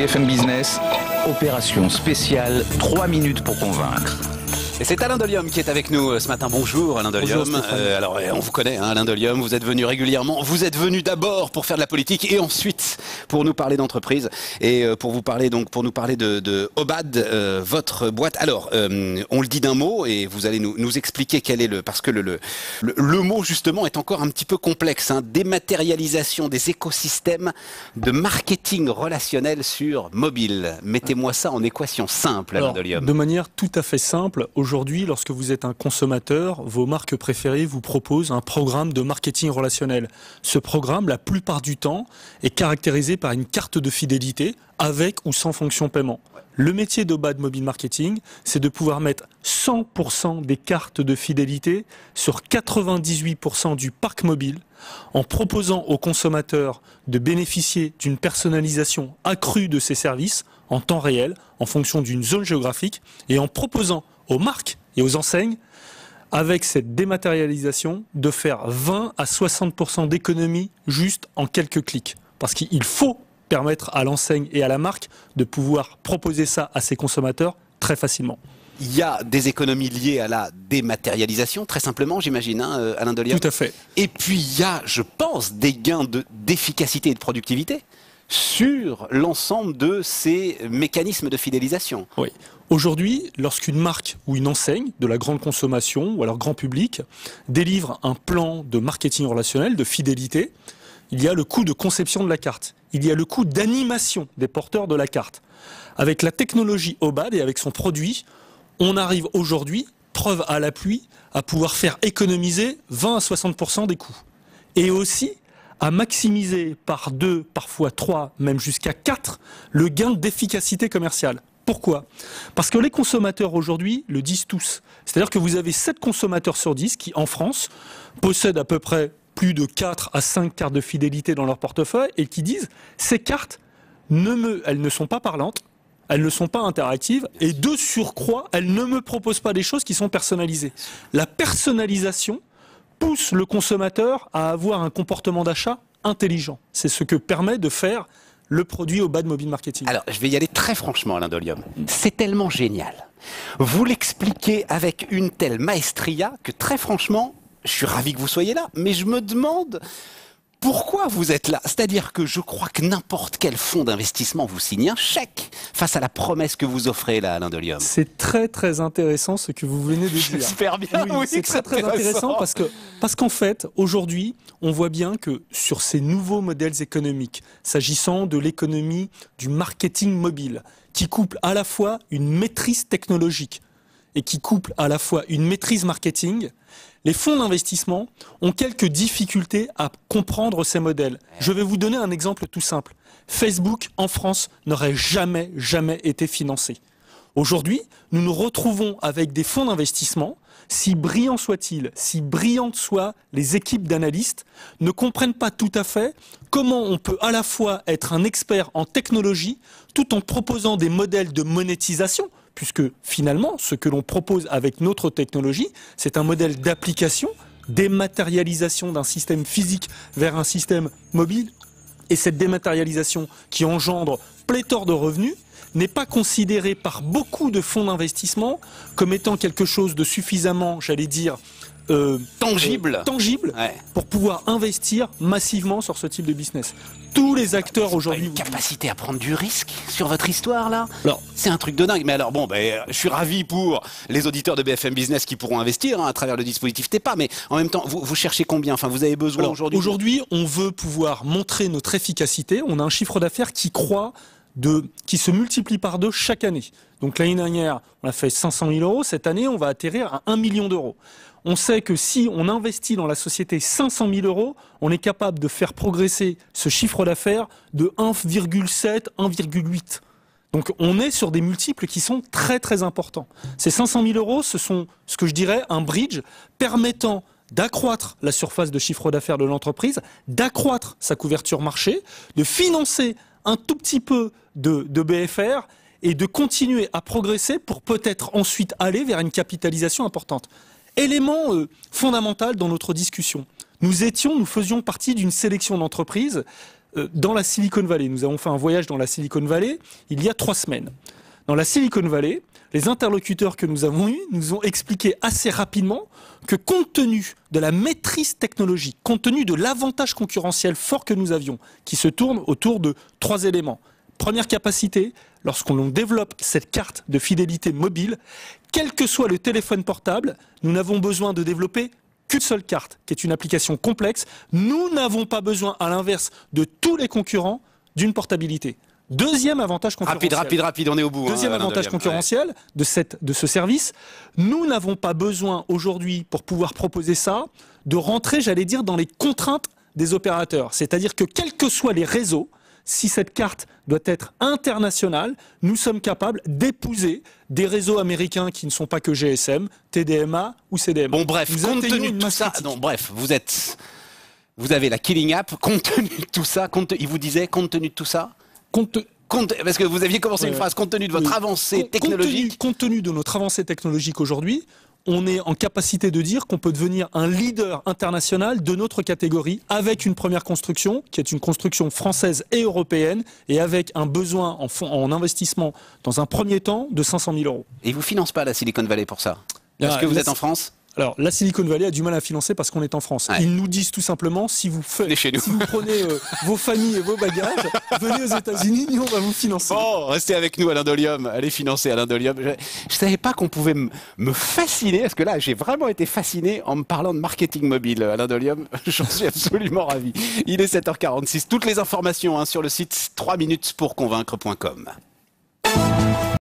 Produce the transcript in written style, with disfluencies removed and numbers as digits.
BFM Business, opération spéciale, 3 minutes pour convaincre. Et c'est Alain Dolium qui est avec nous ce matin. Bonjour Alain Dolium. Bonjour, alors on vous connaît hein, Alain Dolium, vous êtes venu régulièrement. Vous êtes venu d'abord pour faire de la politique et ensuite pour nous parler d'entreprise et pour nous parler de Obad, votre boîte. Alors on le dit d'un mot et vous allez nous expliquer quel est parce que le mot justement est encore un petit peu complexe. Hein, dématérialisation des écosystèmes de marketing relationnel sur mobile. Mettez-moi ça en équation simple, Alain Dolium. De manière tout à fait simple. Aujourd'hui, lorsque vous êtes un consommateur, vos marques préférées vous proposent un programme de marketing relationnel. Ce programme, la plupart du temps, est caractérisé par une carte de fidélité avec ou sans fonction paiement. Le métier d'Obad Mobile Marketing, c'est de pouvoir mettre 100% des cartes de fidélité sur 98% du parc mobile en proposant aux consommateurs de bénéficier d'une personnalisation accrue de ces services en temps réel, en fonction d'une zone géographique, et en proposant aux marques et aux enseignes, avec cette dématérialisation, de faire 20 à 60% d'économie juste en quelques clics. Parce qu'il faut permettre à l'enseigne et à la marque de pouvoir proposer ça à ses consommateurs très facilement. Il y a des économies liées à la dématérialisation, très simplement, j'imagine, hein, Alain Dolium. Tout à fait. Et puis il y a, je pense, des gains d'efficacité et de productivité sur l'ensemble de ces mécanismes de fidélisation. Oui. Aujourd'hui, lorsqu'une marque ou une enseigne de la grande consommation ou alors grand public délivre un plan de marketing relationnel, de fidélité, il y a le coût de conception de la carte. Il y a le coût d'animation des porteurs de la carte. Avec la technologie Obad et avec son produit, on arrive aujourd'hui, preuve à l'appui, à pouvoir faire économiser 20 à 60% des coûts. Et aussi à maximiser par 2, parfois 3, même jusqu'à 4, le gain d'efficacité commerciale. Pourquoi ? Parce que les consommateurs aujourd'hui le disent tous. C'est-à-dire que vous avez 7 consommateurs sur 10 qui, en France, possèdent à peu près plus de 4 à 5 cartes de fidélité dans leur portefeuille et qui disent « ces cartes, elles ne sont pas parlantes, elles ne sont pas interactives et de surcroît, elles ne me proposent pas des choses qui sont personnalisées. » La personnalisation pousse le consommateur à avoir un comportement d'achat intelligent. C'est ce que permet de faire le produit Obad Mobile Marketing. Alors, je vais y aller très franchement, Alain Dolium. C'est tellement génial. Vous l'expliquez avec une telle maestria que très franchement, je suis ravi que vous soyez là, mais je me demande pourquoi vous êtes là. C'est-à-dire que je crois que n'importe quel fonds d'investissement vous signe un chèque face à la promesse que vous offrez là, Alain Dolium. C'est très très intéressant ce que vous venez de dire. J'espère bien, oui, c'est très très intéressant parce qu'en fait, aujourd'hui, on voit bien que sur ces nouveaux modèles économiques, s'agissant de l'économie du marketing mobile, qui couple à la fois une maîtrise technologique et qui couple à la fois une maîtrise marketing, les fonds d'investissement ont quelques difficultés à comprendre ces modèles. Je vais vous donner un exemple tout simple. Facebook, en France, n'aurait jamais été financé. Aujourd'hui, nous nous retrouvons avec des fonds d'investissement, si brillants soient-ils, si brillantes soient les équipes d'analystes, ne comprennent pas tout à fait comment on peut à la fois être un expert en technologie tout en proposant des modèles de monétisation, puisque finalement, ce que l'on propose avec notre technologie, c'est un modèle d'application, dématérialisation d'un système physique vers un système mobile, et cette dématérialisation qui engendre pléthore de revenus, n'est pas considérée par beaucoup de fonds d'investissement comme étant quelque chose de suffisamment, j'allais dire, tangible ouais, pour pouvoir investir massivement sur ce type de business. Tous les acteurs aujourd'hui... Une capacité à prendre du risque sur votre histoire là. Alors, c'est un truc de dingue. Mais alors bon, je suis ravi pour les auditeurs de BFM Business qui pourront investir à travers le dispositif TEPA. Mais en même temps, vous cherchez combien? Enfin, vous avez besoin aujourd'hui? Aujourd'hui, on veut pouvoir montrer notre efficacité. On a un chiffre d'affaires qui qui se multiplie par 2 chaque année. Donc l'année dernière, on a fait 500 000 euros. Cette année, on va atterrir à 1 million d'euros. On sait que si on investit dans la société 500 000 euros, on est capable de faire progresser ce chiffre d'affaires de 1,7, 1,8. Donc on est sur des multiples qui sont très très importants. Ces 500 000 euros, ce sont ce que je dirais un bridge permettant d'accroître la surface de chiffre d'affaires de l'entreprise, d'accroître sa couverture marché, de financer un tout petit peu de BFR et de continuer à progresser pour peut-être ensuite aller vers une capitalisation importante. Élément fondamental dans notre discussion. Nous faisions partie d'une sélection d'entreprises dans la Silicon Valley. Nous avons fait un voyage dans la Silicon Valley il y a 3 semaines. Dans la Silicon Valley, les interlocuteurs que nous avons eus nous ont expliqué assez rapidement que compte tenu de la maîtrise technologique, compte tenu de l'avantage concurrentiel fort que nous avions, qui se tourne autour de 3 éléments. Première capacité, lorsqu'on développe cette carte de fidélité mobile, quel que soit le téléphone portable, nous n'avons besoin de développer qu'une seule carte, qui est une application complexe. Nous n'avons pas besoin, à l'inverse de tous les concurrents, d'une portabilité. Deuxième avantage concurrentiel. Rapide, on est au bout. Deuxième avantage concurrentiel de ce service, nous n'avons pas besoin aujourd'hui, pour pouvoir proposer ça, de rentrer, j'allais dire, dans les contraintes des opérateurs. C'est-à-dire que quels que soient les réseaux, si cette carte doit être internationale, nous sommes capables d'épouser des réseaux américains qui ne sont pas que GSM, TDMA ou CDMA. Bon bref, compte tenu de tout ça, vous avez la Killing App, compte tenu de tout ça, il vous disait compte tenu de tout ça, parce que vous aviez commencé une phrase, compte tenu de votre avancée technologique. Compte tenu de notre avancée technologique aujourd'hui, on est en capacité de dire qu'on peut devenir un leader international de notre catégorie avec une première construction, qui est une construction française et européenne, et avec un besoin en investissement dans un premier temps de 500 000 €. Et ils vous financent pas la Silicon Valley pour ça? Parce que vous êtes en France? Alors, la Silicon Valley a du mal à financer parce qu'on est en France. Ouais. Ils nous disent tout simplement, si vous prenez vos familles et vos bagages, venez aux États-Unis, nous on va vous financer. Bon, restez avec nous Alain Dolium, allez financer Alain Dolium. Je savais pas qu'on pouvait me fasciner, parce que là j'ai vraiment été fasciné en me parlant de marketing mobile. Alain Dolium, j'en suis absolument ravi. Il est 7h46, toutes les informations sur le site 3minutespourconvaincre.com.